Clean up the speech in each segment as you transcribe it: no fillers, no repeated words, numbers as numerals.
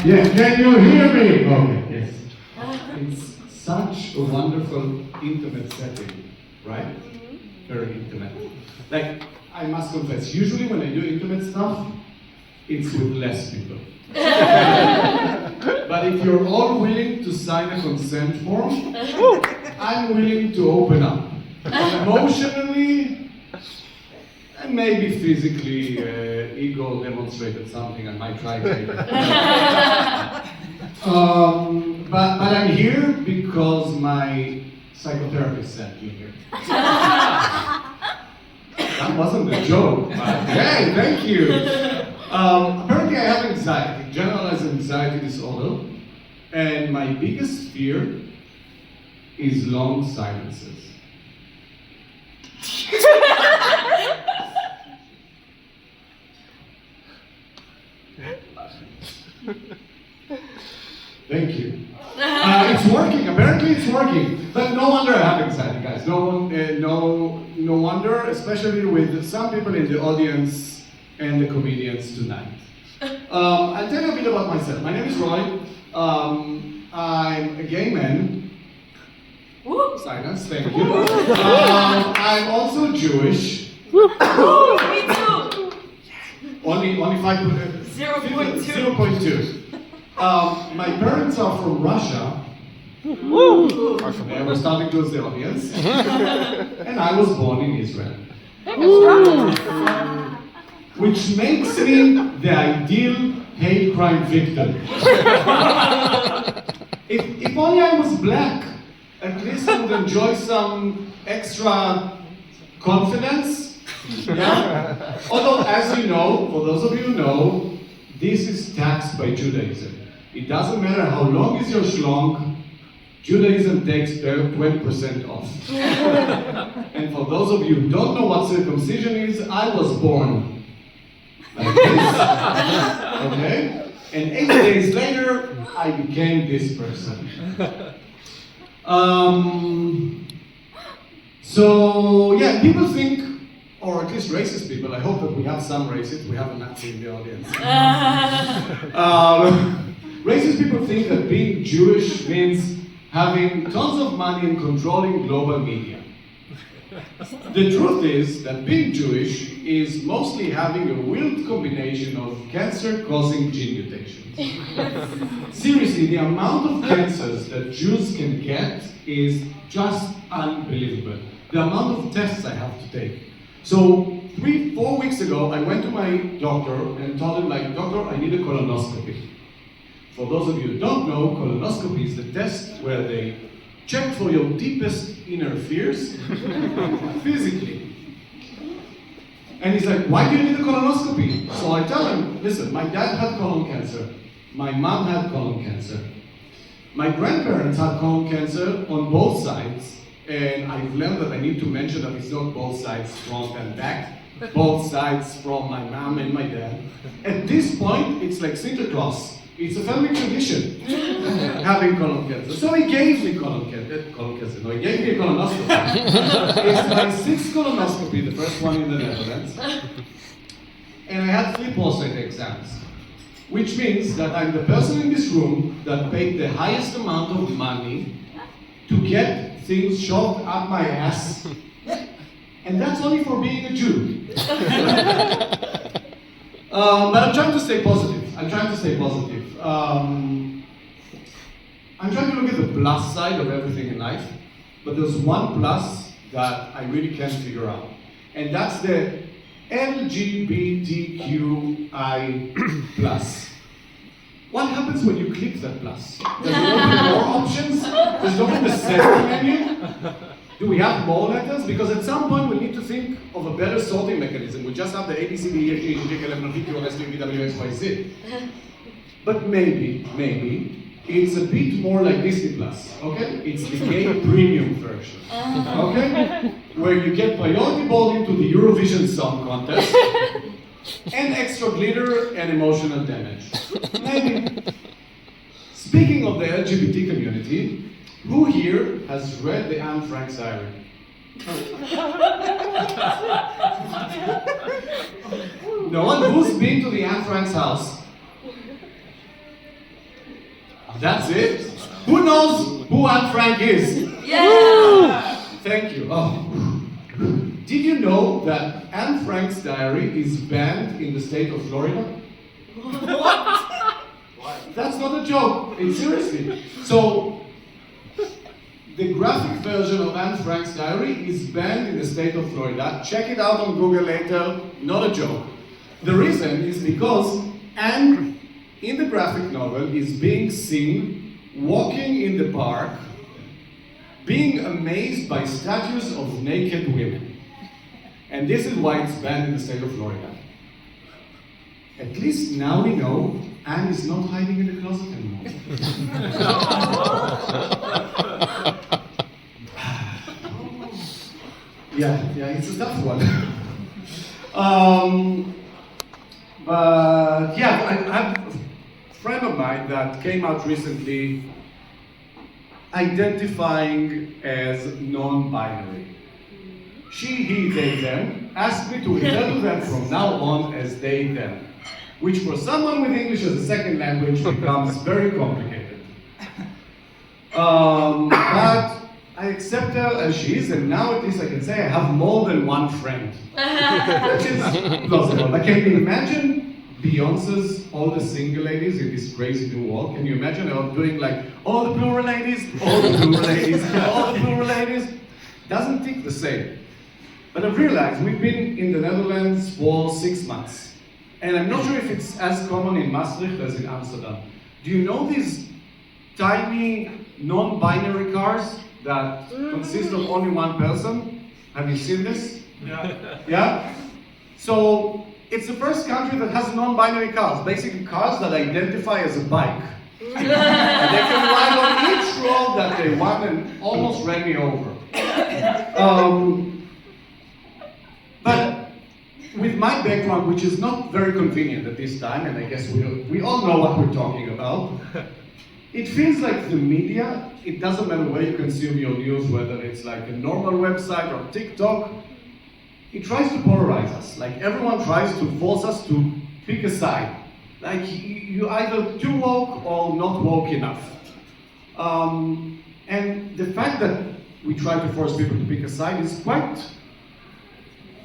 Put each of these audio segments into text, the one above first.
Yeah, can you hear me? Okay, yes. It's such a wonderful, intimate setting, right? Very intimate. Like, I must confess, usually when I do intimate stuff, it's with less people. But if you're all willing to sign a consent form, I'm willing to open up. Emotionally, and maybe physically, ego demonstrated something, I might try to take it. But I'm here because my psychotherapist sent me here. That wasn't a joke, but hey, thank you. Apparently I have anxiety, generalized anxiety disorder, and my biggest fear is long silences. Thank you. It's working. Apparently, it's working. But no wonder I have anxiety, guys. No wonder, especially with some people in the audience and the comedians tonight. I'll tell you a bit about myself. My name is Roy. I'm a gay man. Silence. Thank you. I'm also Jewish. Me too. Only 0.2. My parents are from Russia. We're starting to lose the audience. And I was born in Israel. Which makes me the ideal hate crime victim. If only I was black, at least I would enjoy some extra confidence. Yeah? Although, as you know, for those of you who know, this is taxed by Judaism. It doesn't matter how long is your schlong, Judaism takes 20% off. And for those of you who don't know what circumcision is, I was born like this. Okay? And 8 days later, I became this person. So, yeah, people think, or at least racist people, I hope that we have some racists, we have a Nazi in the audience. Racist people think that being Jewish means having tons of money and controlling global media. The truth is that being Jewish is mostly having a weird combination of cancer-causing gene mutations. Seriously, the amount of cancers that Jews can get is just unbelievable. The amount of tests I have to take. So 3-4 weeks ago, I went to my doctor and told him, like, doctor, I need a colonoscopy. For those of you who don't know, colonoscopy is the test where they check for your deepest inner fears physically. And he's like, why do you need a colonoscopy? So I tell him, listen, my dad had colon cancer. My mom had colon cancer. My grandparents had colon cancer on both sides. And I've learned that I need to mention that it's not both sides, front and back. Both sides from my mom and my dad. At this point, it's like Santa Claus. It's a family tradition, having colon cancer. So he gave me colon cancer. No, he gave me a colonoscopy. It's my 6th colonoscopy, the first one in the Netherlands. And I had 3 prostate exams. Which means that I'm the person in this room that paid the highest amount of money to get things shoved up my ass. And that's only for being a Jew. But I'm trying to stay positive. I'm trying to look at the plus side of everything in life, but there's one plus that I really can't figure out. And that's the LGBTQI plus. What happens when you click that plus? Does it open more options? Does it open the setting menu? Do we have more letters? Because at some point we need to think of a better sorting mechanism. We just have the A, B, C, D, E, F, G, H, I, J, K, L, M, N, P, Q, R, S, T, U, V, W, X, Y, Z. But maybe, it's a bit more like Disney Plus, okay? It's the gay premium version, okay? Where you get priority ball into the Eurovision Song Contest, and extra glitter and emotional damage. Maybe. Speaking of the LGBT community, who here has read the Anne Frank's diary? No one? Who's been to the Anne Frank's house? That's it? Who knows who Anne Frank is? Yeah. Thank you. Oh. Did you know that Anne Frank's diary is banned in the state of Florida? What? That's not a joke. It's seriously. So, the graphic version of Anne Frank's diary is banned in the state of Florida. Check it out on Google later. Not a joke. The reason is because Anne, in the graphic novel, is being seen walking in the park, being amazed by statues of naked women. And this is why it's banned in the state of Florida. At least now we know Anne is not hiding in the closet anymore. Yeah, it's a tough one. But yeah, I have a friend of mine that came out recently identifying as non-binary. She, he, they, them asked me to refer to them from now on as they, them, which for someone with English as a second language becomes very complicated. But I accept her as she is, and now at least I can say I have more than one friend, which is plausible. But can you imagine Beyonce's all the single ladies in this crazy new world? Can you imagine her doing like all the plural ladies, all the plural ladies, all the plural ladies? Doesn't think the same. But I've realized we've been in the Netherlands for 6 months, and I'm not sure if it's as common in Maastricht as in Amsterdam. Do you know these tiny non-binary cars that consist of only one person? Have you seen this? Yeah. Yeah? So it's the first country that has non-binary cars, basically cars that identify as a bike. And they can ride on each road that they want and almost ran me over. But with my background, which is not very convenient at this time, and I guess we all know what we're talking about, it feels like the media, it doesn't matter where you consume your news, whether it's like a normal website or TikTok, it tries to polarize us. Like everyone tries to force us to pick a side. Like you're either too woke or not woke enough. And the fact that we try to force people to pick a side is quite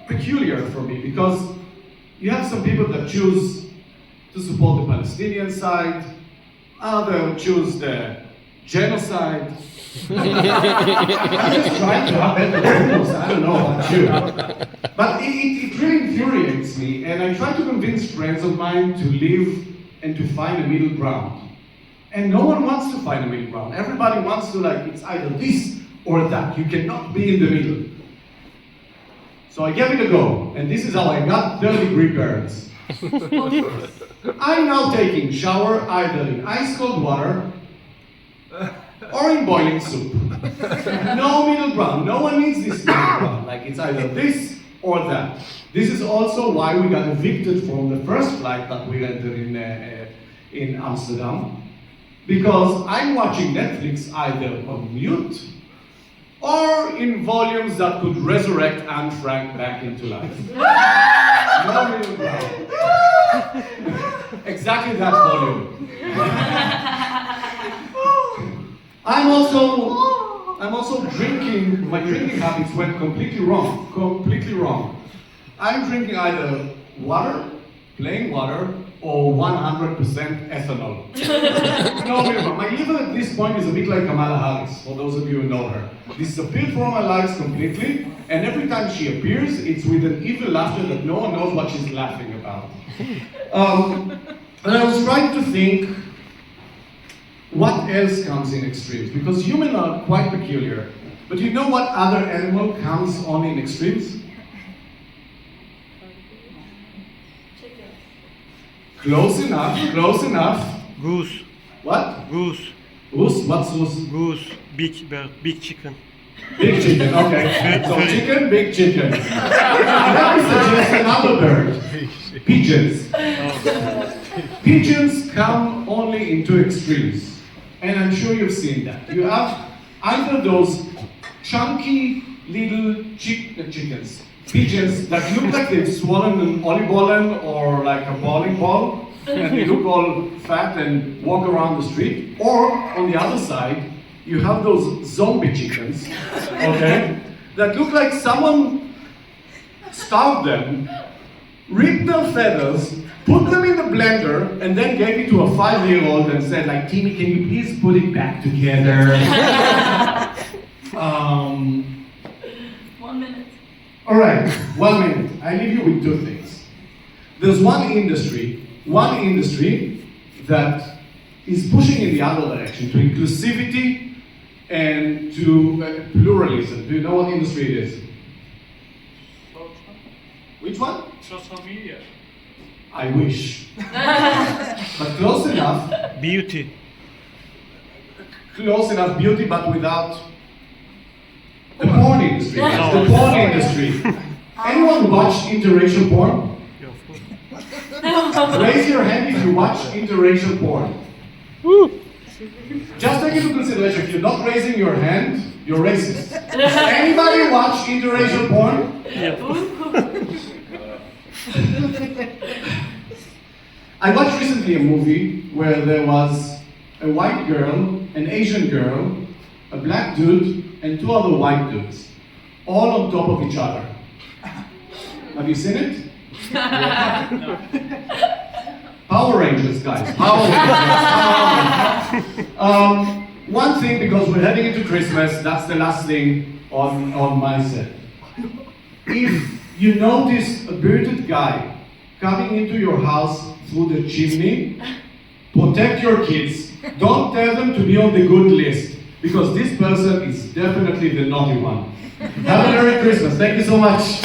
peculiar for me, because you have some people that choose to support the Palestinian side, others choose the genocide. I'm just trying to have better rules, I don't know about you. But it really infuriates me, and I try to convince friends of mine to live and to find a middle ground. And no one wants to find a middle ground. Everybody wants to, like, it's either this or that. You cannot be in the middle. So I gave it a go, and this is how I got 3rd-degree burns. I'm now taking shower either in ice cold water or in boiling soup. No middle ground. No one needs this middle ground. Like it's either this or that. This is also why we got evicted from the first flight that we entered in Amsterdam, because I'm watching Netflix either on mute or in volumes that could resurrect Anne Frank back into life. No middle ground. Exactly that volume. I'm also drinking, my drinking habits went completely wrong. I'm drinking either water, plain water, or 100% ethanol. No, my liver at this point is a bit like Kamala Harris, for those of you who know her. Disappeared from our lives completely, and every time she appears, it's with an evil laughter that no one knows what she's laughing about. And I was trying to think, what else comes in extremes? Because humans are quite peculiar. But you know what other animal comes on in extremes? Close enough. Goose. What? Goose. Goose? What's goose? Goose. Big bird. Big chicken. Big chicken, okay. So chicken, big chicken. Let me suggest another bird. Pigeons. Pigeons come only in 2 extremes. And I'm sure you've seen that. You have either those chunky little chickens, pigeons that look like they've swallowed an olive ball or like a bowling ball, and they look all fat and walk around the street. Or on the other side, you have those zombie chickens, okay, that look like someone starved them, ripped their feathers, put them in the blender, and then gave it to a 5-year-old and said, like, Timmy, can you please put it back together? 1 minute. All right, 1 minute. I leave you with two things. There's one industry that is pushing in the other direction, to inclusivity and to pluralism. Do you know what industry it is? Which one? Social media. I wish. But close enough. Beauty. Close enough, beauty, but without the porn industry. Guys, No. the porn industry. Anyone watch interracial porn? Yeah, of course. Raise your hand if you watch interracial porn. Woo! Just take into consideration, if you're not raising your hand, you're racist. Anybody watch interracial porn? I watched recently a movie where there was a white girl, an Asian girl, a black dude, and 2 other white dudes, all on top of each other. Have you seen it? Power Rangers, guys. Power Rangers. One thing, because we're heading into Christmas, that's the last thing on my set. If you notice a bearded guy coming into your house through the chimney, protect your kids. Don't tell them to be on the good list, because this person is definitely the naughty one. Have a Merry Christmas. Thank you so much.